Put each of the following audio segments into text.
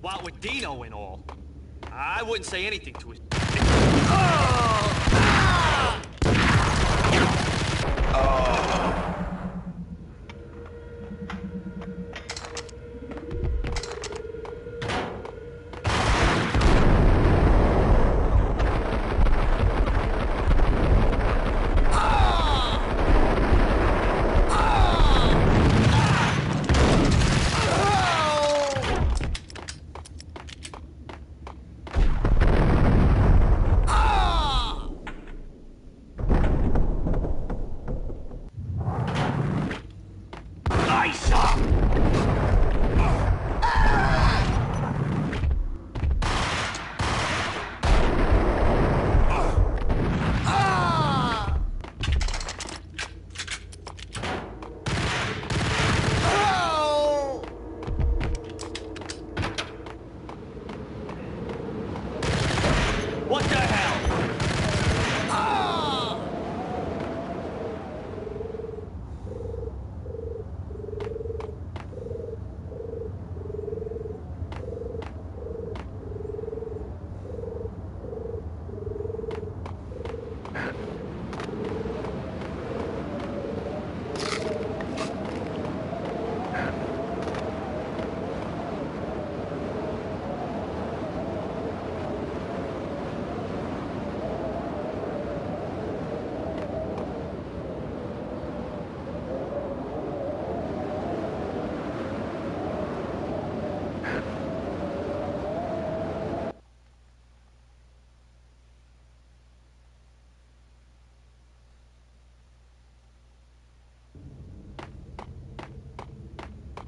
What with Dino and all, I wouldn't say anything to his... What the hell?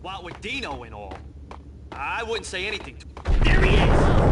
What with Dino and all, I wouldn't say anything to... There he is!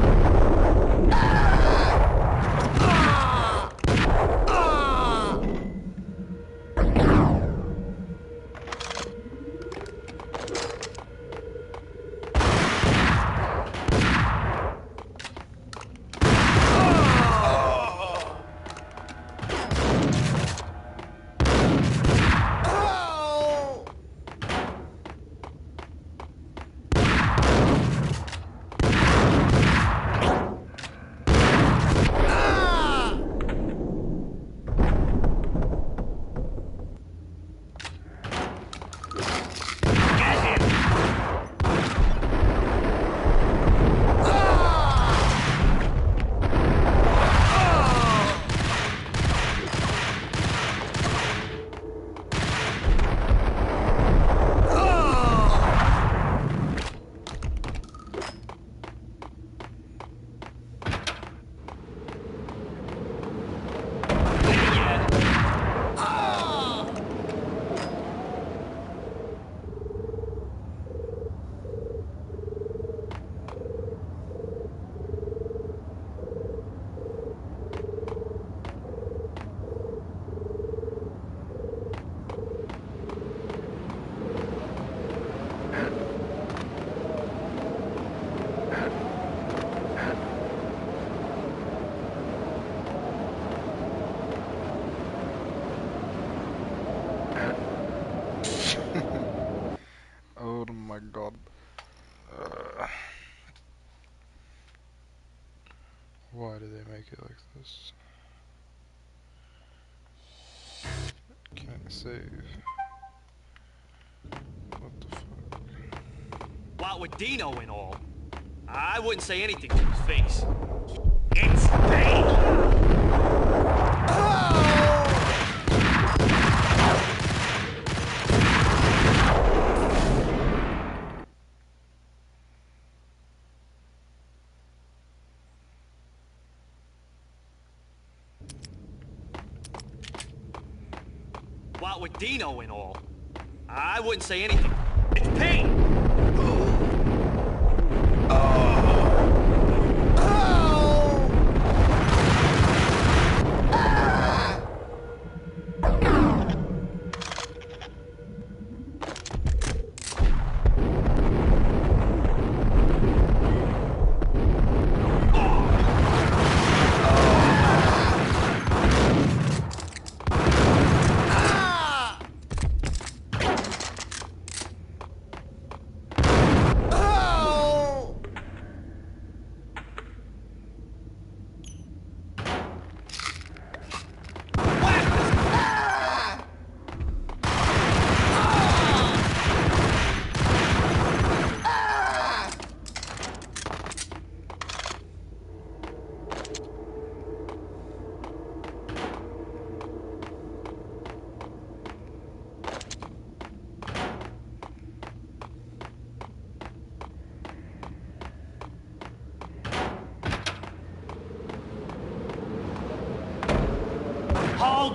Oh my god. Why do they make it like this? Can't save. What the fuck? What with Dino and all, I wouldn't say anything to his face. It's Payne! What with Dino and all, I wouldn't say anything. It's Payne!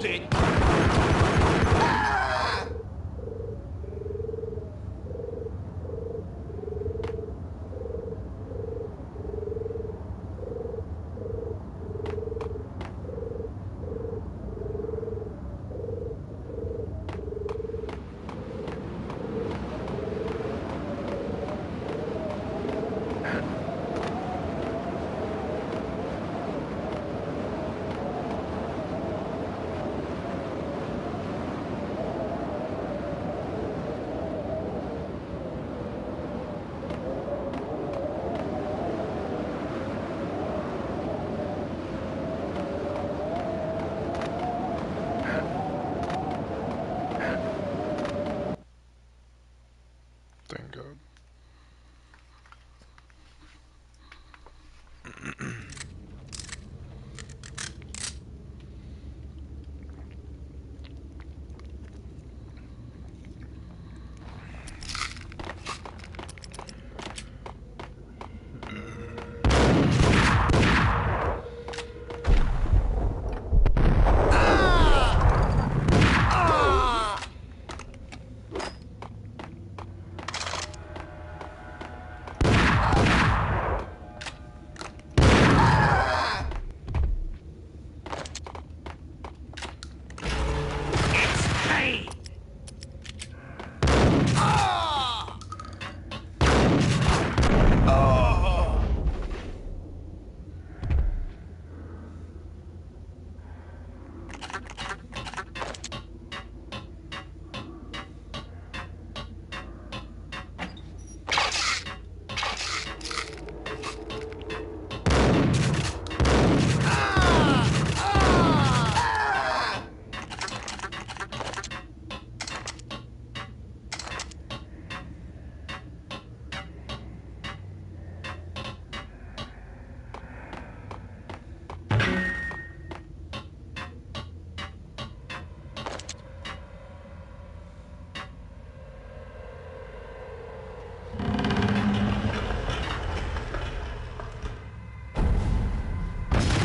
Hold it! Thank God. It's Payne!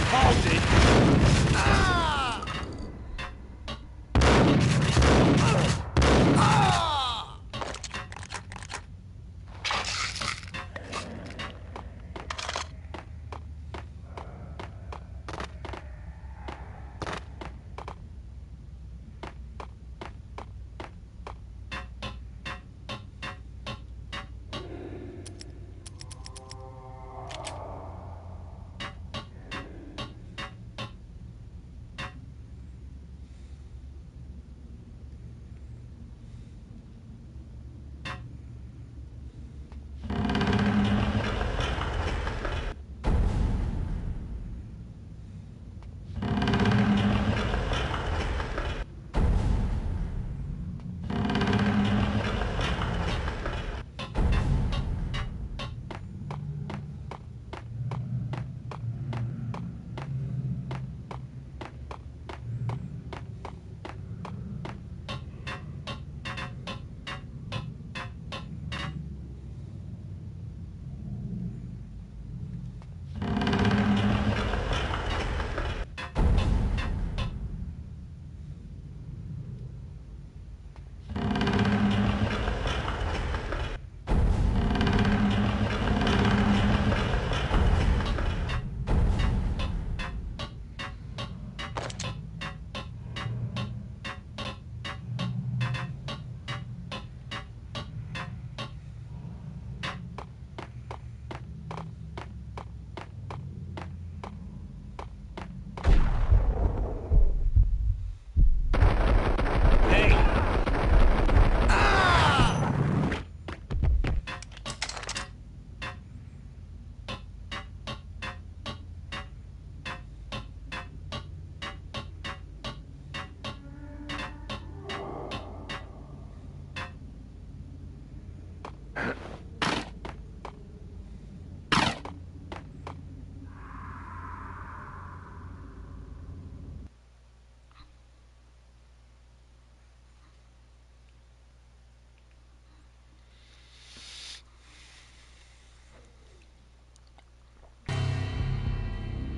Hold it!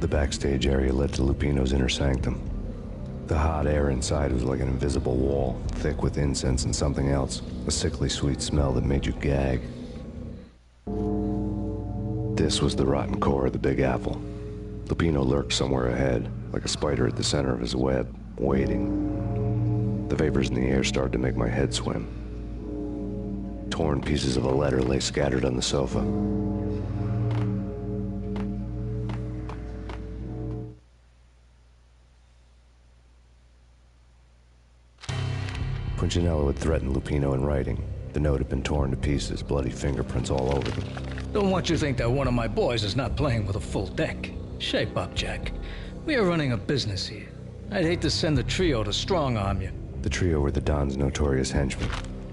The backstage area led to Lupino's inner sanctum. The hot air inside was like an invisible wall, thick with incense and something else, a sickly sweet smell that made you gag. This was the rotten core of the Big Apple. Lupino lurked somewhere ahead, like a spider at the center of his web, waiting. The vapors in the air started to make my head swim. Torn pieces of a letter lay scattered on the sofa. Punchinello had threatened Lupino in writing. The note had been torn to pieces, bloody fingerprints all over them. Don't want you to think that one of my boys is not playing with a full deck. Shape up, Jack. We are running a business here. I'd hate to send the trio to strong-arm you. The trio were the Don's notorious henchmen.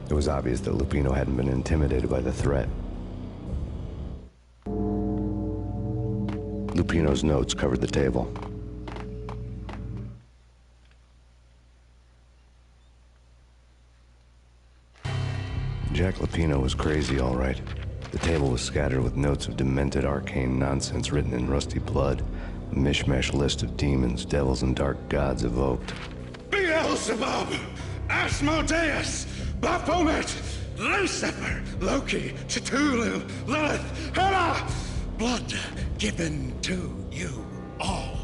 It was obvious that Lupino hadn't been intimidated by the threat. Lupino's notes covered the table. Jack Lupino was crazy, all right. The table was scattered with notes of demented arcane nonsense written in rusty blood. A mishmash list of demons, devils, and dark gods evoked. Beelzebub! Asmodeus! Baphomet! Lucifer! Loki! Cthulhu! Lilith! Hela! Blood given to you all.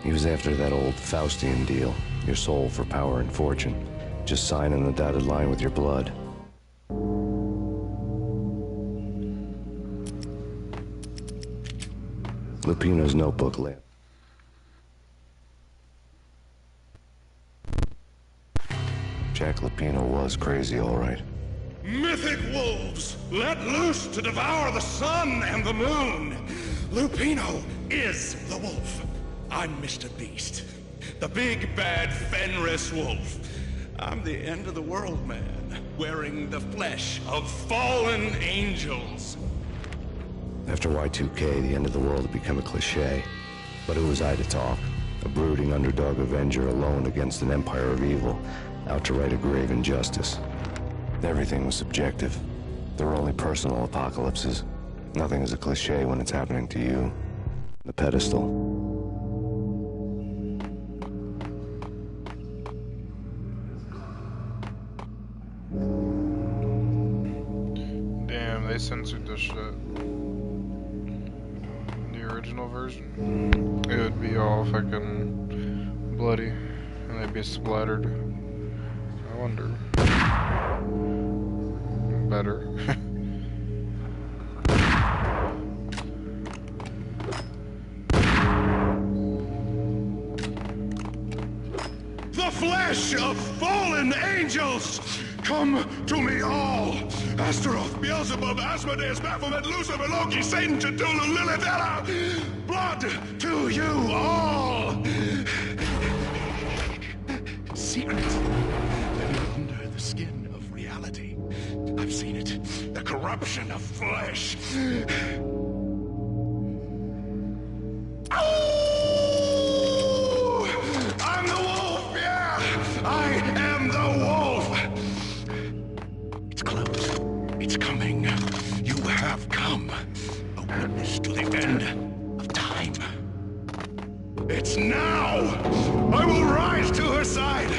He was after that old Faustian deal. Your soul for power and fortune. Just sign on the dotted line with your blood. Lupino's notebook lay. Jack Lupino was crazy, all right. Mythic wolves, let loose to devour the sun and the moon. Lupino is the wolf. I'm Mr. Beast, the big bad Fenris wolf. I'm the end of the world man, wearing the flesh of fallen angels. After Y2K, the end of the world had become a cliché. But who was I to talk? A brooding underdog avenger alone against an empire of evil, out to right a grave injustice. Everything was subjective. There were only personal apocalypses. Nothing is a cliché when it's happening to you. The pedestal. Damn, they censored this shit. The original version, it would be all fucking bloody, and they'd be splattered. I wonder. Better. The flesh of fallen angels! Come to me all! Astaroth, Beelzebub, Asmodeus, Baphomet, Lucifer, Loki, Satan, Cthulhu, Lilith, Hela! Blood to you all! Secrets living under the skin of reality. I've seen it. The corruption of flesh. Oh! I'm the wolf, yeah! I am the wolf! It's close. It's coming. You have come. A witness to the end of time. It's now! I will rise to her side!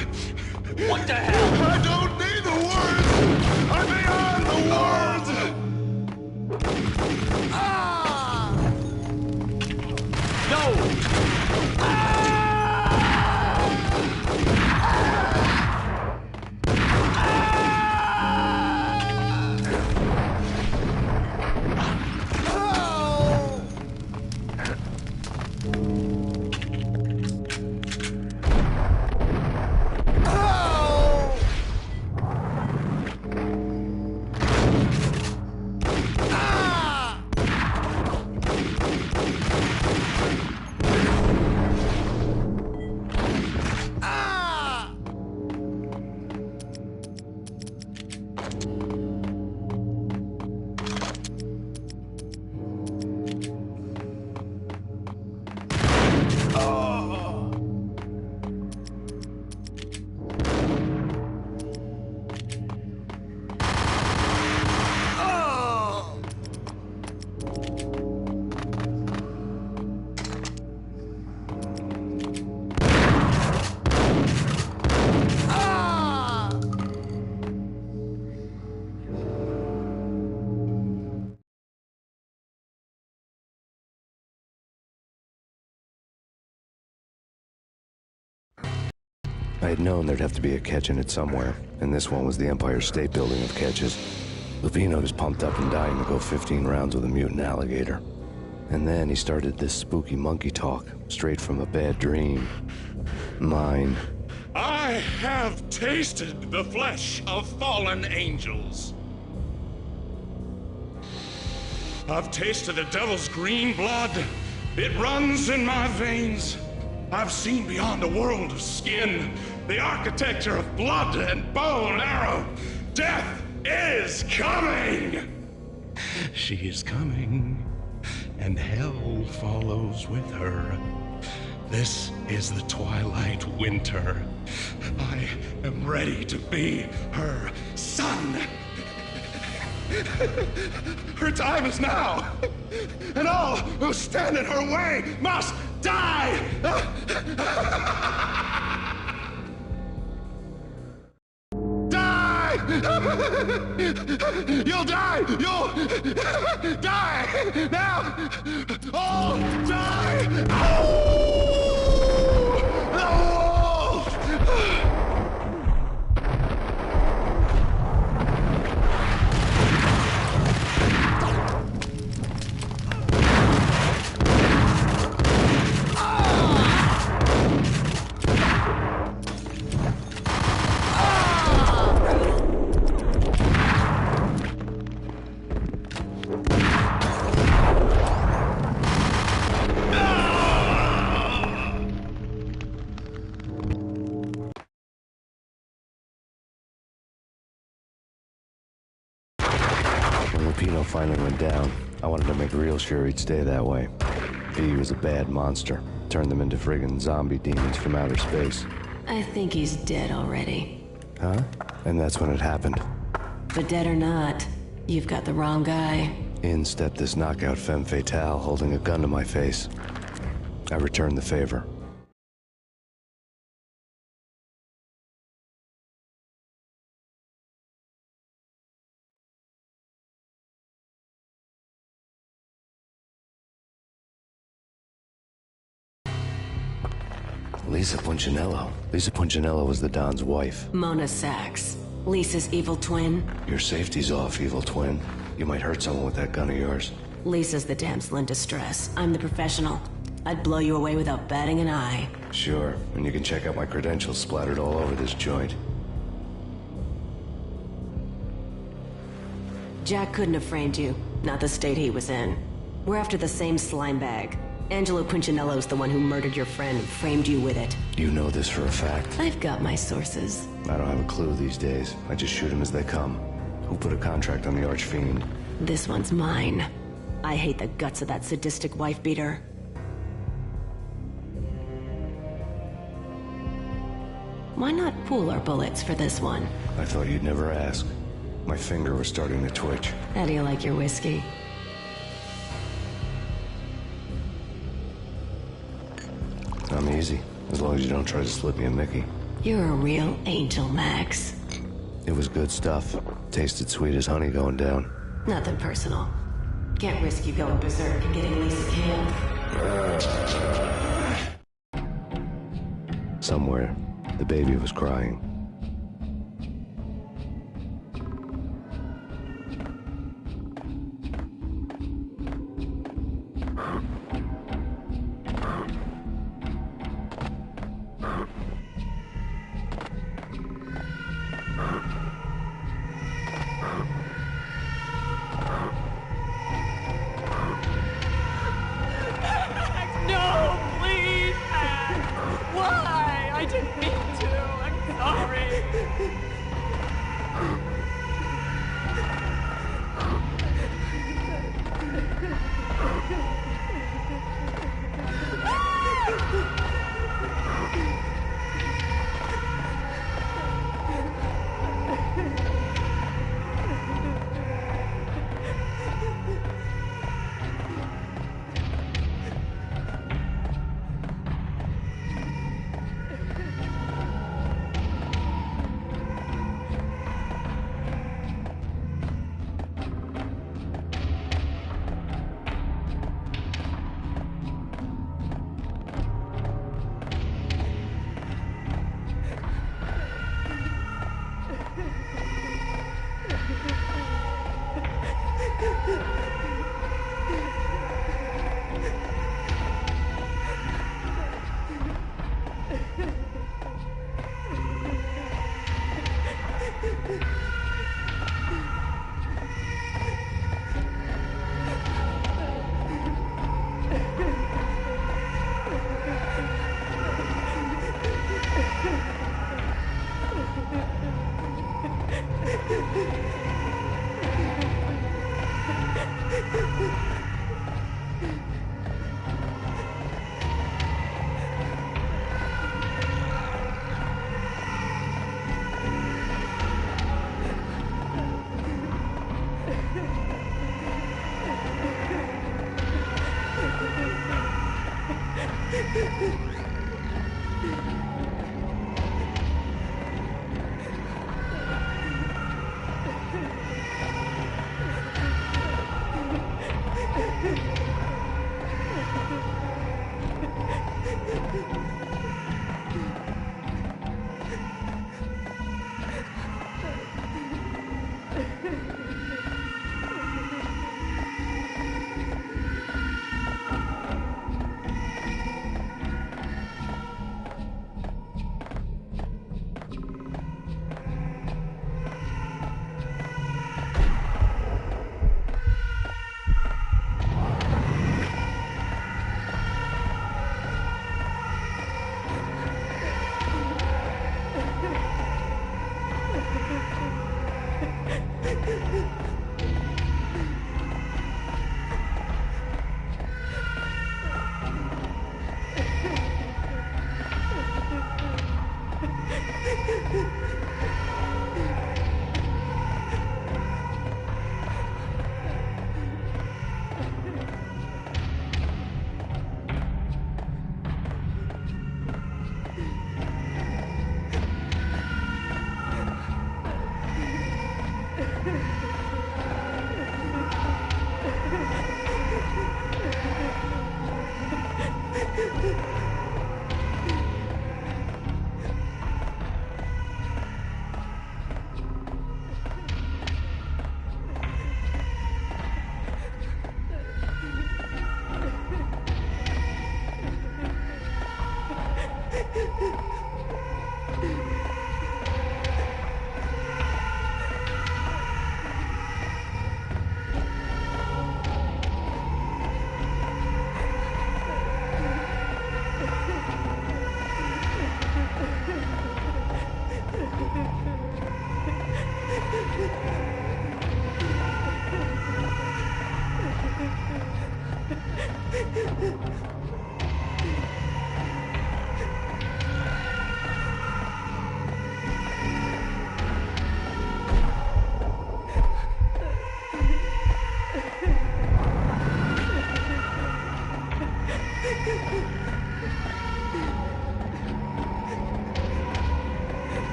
What the hell? I don't need the words! I'm beyond the words! Ah! No! Ah! I had known there'd have to be a catch in it somewhere, and this one was the Empire State Building of catches. Lupino was pumped up and dying to go 15 rounds with a mutant alligator. And then he started this spooky monkey talk, straight from a bad dream. Mine. I have tasted the flesh of fallen angels. I've tasted the devil's green blood. It runs in my veins. I've seen beyond a world of skin, the architecture of blood and bow and arrow. Death is coming! She is coming, and hell follows with her. This is the twilight winter. I am ready to be her son. Her time is now, and all who stand in her way must die! Die! You'll die! You'll die! Now! All die! Oh! The wolf! When Lupino finally went down, I wanted to make real sure he'd stay that way. He was a bad monster. Turned them into friggin' zombie demons from outer space. I think he's dead already. Huh? And that's when it happened. But dead or not, you've got the wrong guy. In stepped this knockout femme fatale holding a gun to my face. I returned the favor. Lisa Punchinello. Lisa Punchinello was the Don's wife. Mona Sachs. Lisa's evil twin. Your safety's off, evil twin. You might hurt someone with that gun of yours. Lisa's the damsel in distress. I'm the professional. I'd blow you away without batting an eye. Sure, and you can check out my credentials splattered all over this joint. Jack couldn't have framed you. Not the state he was in. We're after the same slime bag. Angelo Punchinello's the one who murdered your friend and framed you with it. You know this for a fact? I've got my sources. I don't have a clue these days. I just shoot them as they come. Who put a contract on the Archfiend? This one's mine. I hate the guts of that sadistic wife-beater. Why not pool our bullets for this one? I thought you'd never ask. My finger was starting to twitch. How do you like your whiskey? I'm easy, as long as you don't try to slip me a Mickey. You're a real angel, Max. It was good stuff. Tasted sweet as honey going down. Nothing personal. Can't risk you going berserk and getting Lisa killed. Somewhere, the baby was crying. No, please, Max. Why? I didn't mean to. I'm sorry.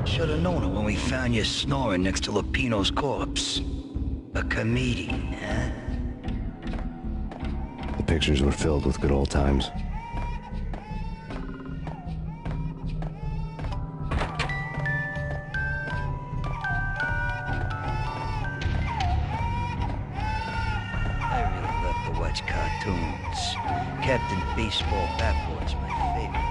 Should have known it when we found you snoring next to Lupino's corpse. A comedian, huh? The pictures were filled with good old times. I really love to watch cartoons. Captain Baseball Bat-Boy's my favorite.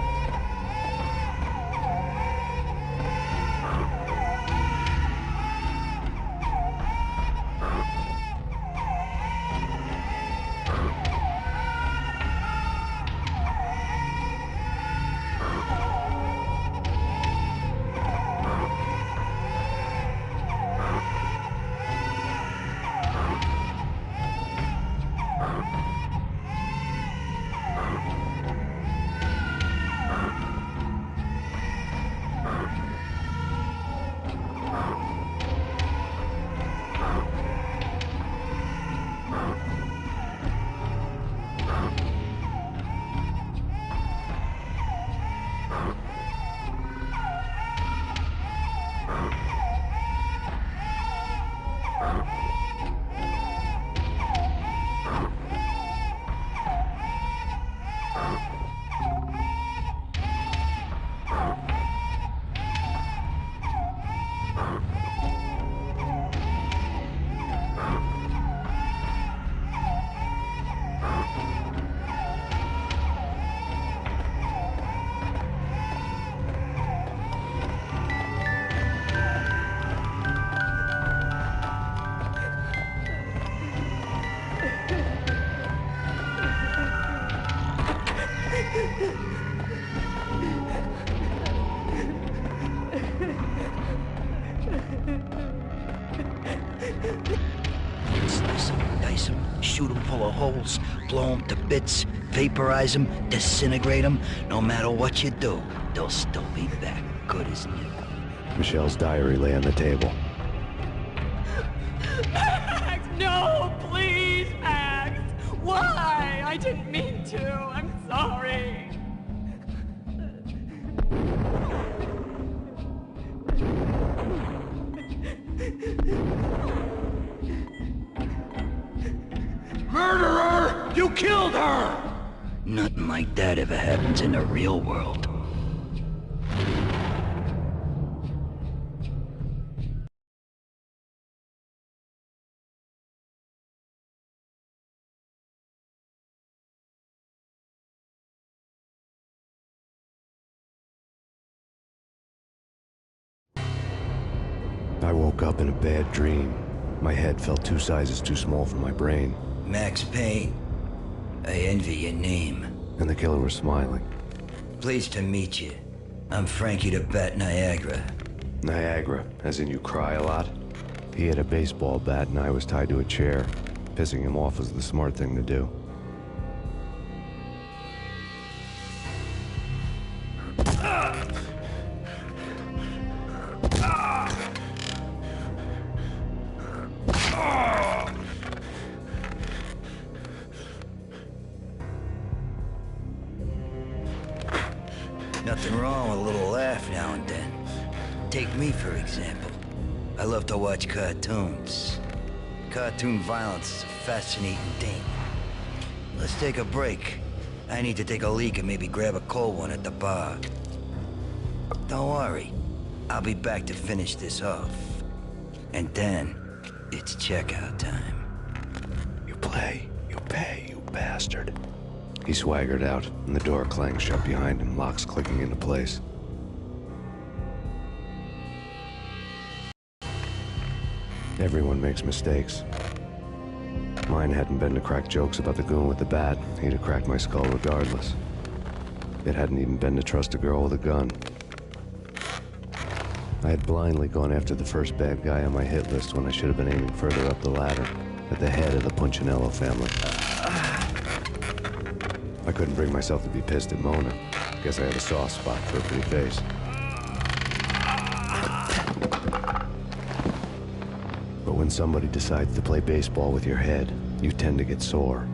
shoot them full of holes, blow them to bits, vaporize them, disintegrate them. No matter what you do, they'll still be back, good as new. Michelle's diary lay on the table. Max, no, please, Max. Why? I didn't mean to. I'm sorry. Murderer! You killed her! Nothing like that ever happens in the real world. I woke up in a bad dream. My head felt 2 sizes too small for my brain. Max Payne, I envy your name. And the killer was smiling. Pleased to meet you. I'm Frankie the Bat Niagara. Niagara, as in you cry a lot? He had a baseball bat and I was tied to a chair. Pissing him off was the smart thing to do. Nothing wrong with a little laugh now and then. Take me, for example. I love to watch cartoons. Cartoon violence is a fascinating thing. Let's take a break. I need to take a leak and maybe grab a cold one at the bar. Don't worry. I'll be back to finish this off. And then, it's checkout time. You play, you pay, you bastard. He swaggered out, and the door clanged shut behind him, locks clicking into place. Everyone makes mistakes. Mine hadn't been to crack jokes about the goon with the bat. He'd have cracked my skull regardless. It hadn't even been to trust a girl with a gun. I had blindly gone after the first bad guy on my hit list when I should have been aiming further up the ladder, at the head of the Punchinello family. I couldn't bring myself to be pissed at Mona. Guess I had a soft spot for a pretty face. But when somebody decides to play baseball with your head, you tend to get sore.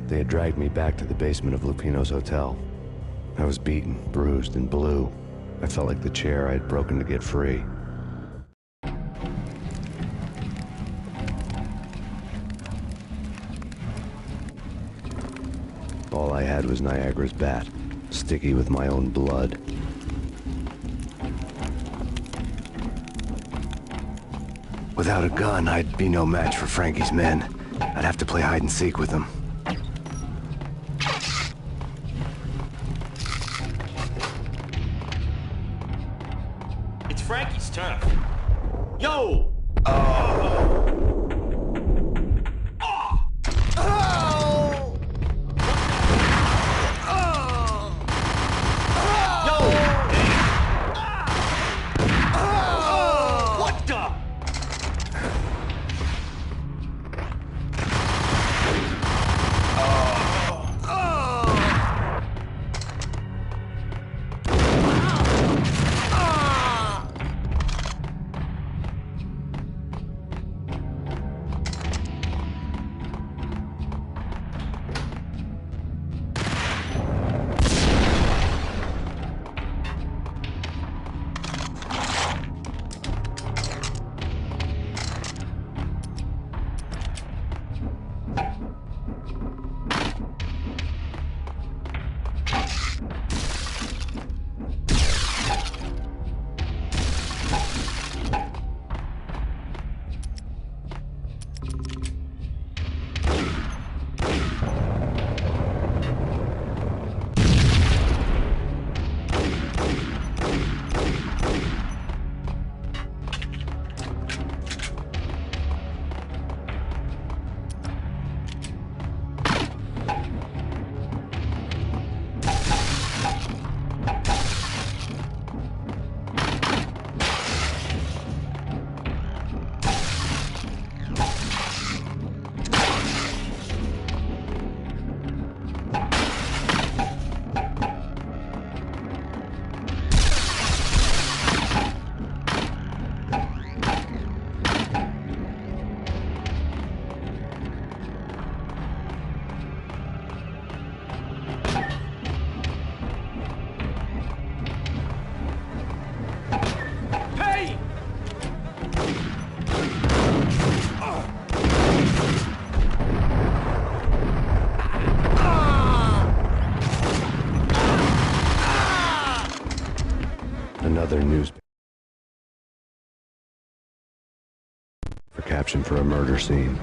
They had dragged me back to the basement of Lupino's hotel. I was beaten, bruised, and blue. I felt like the chair I had broken to get free. All I had was Niagara's bat, sticky with my own blood. Without a gun, I'd be no match for Frankie's men. I'd have to play hide and seek with them. It's Frankie's turn. Yo! another newspaper for caption for a murder scene.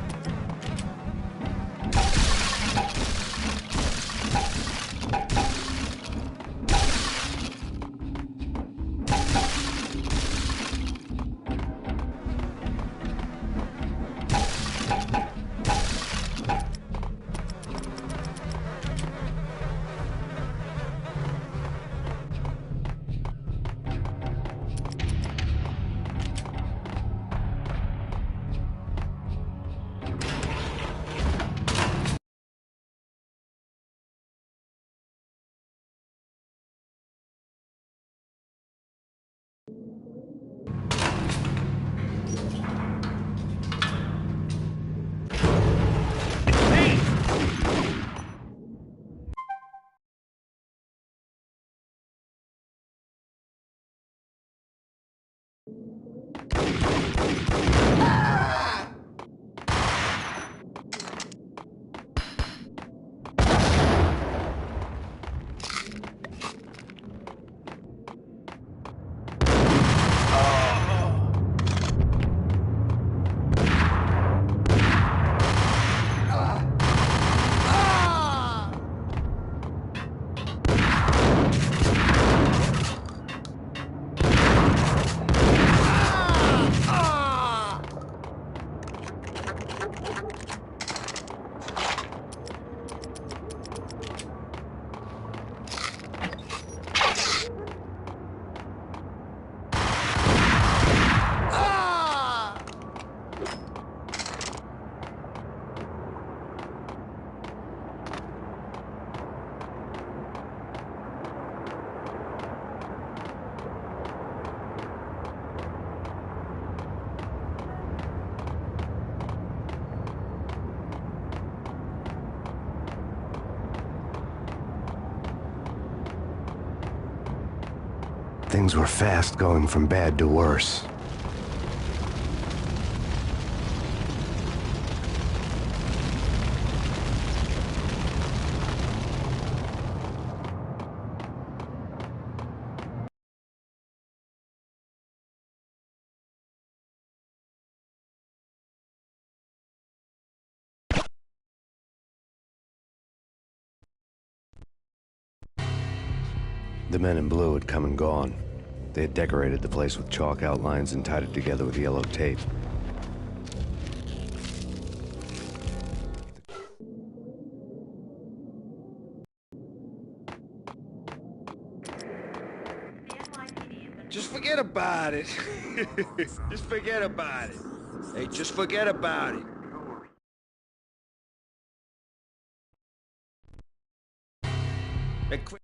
Things were fast going from bad to worse. The men in blue had come and gone. They had decorated the place with chalk outlines and tied it together with yellow tape. Just forget about it. Just forget about it. Hey, just forget about it. Hey, quit.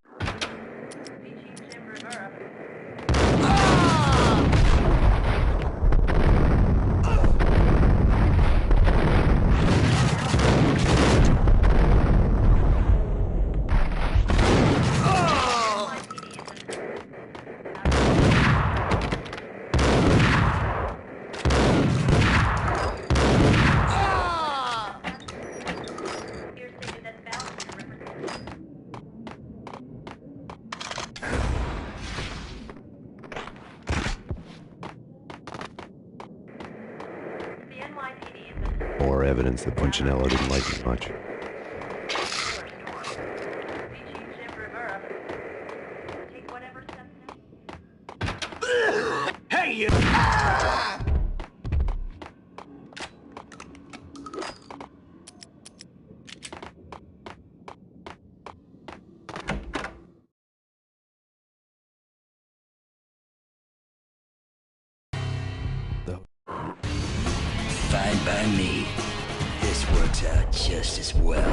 More evidence that Punchinello didn't like it much. Hey, you! Fine by me. This works out just as well.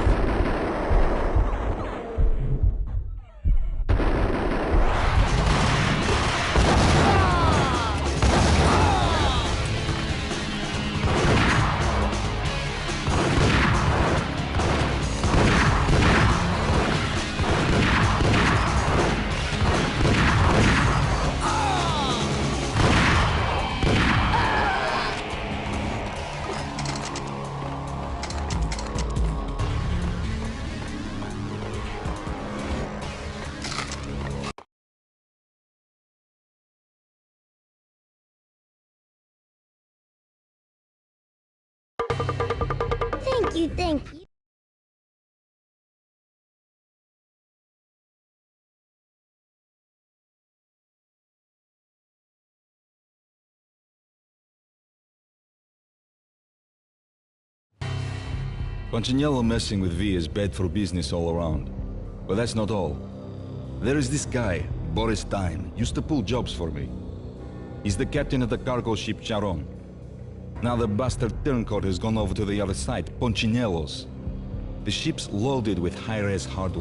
you think? Punchinello messing with V is bad for business all around. But that's not all. There is this guy, Boris Time, used to pull jobs for me. He's the captain of the cargo ship Charon. Now the bastard turncoat has gone over to the other side, Punchinello's. The ship's loaded with high-res hardware.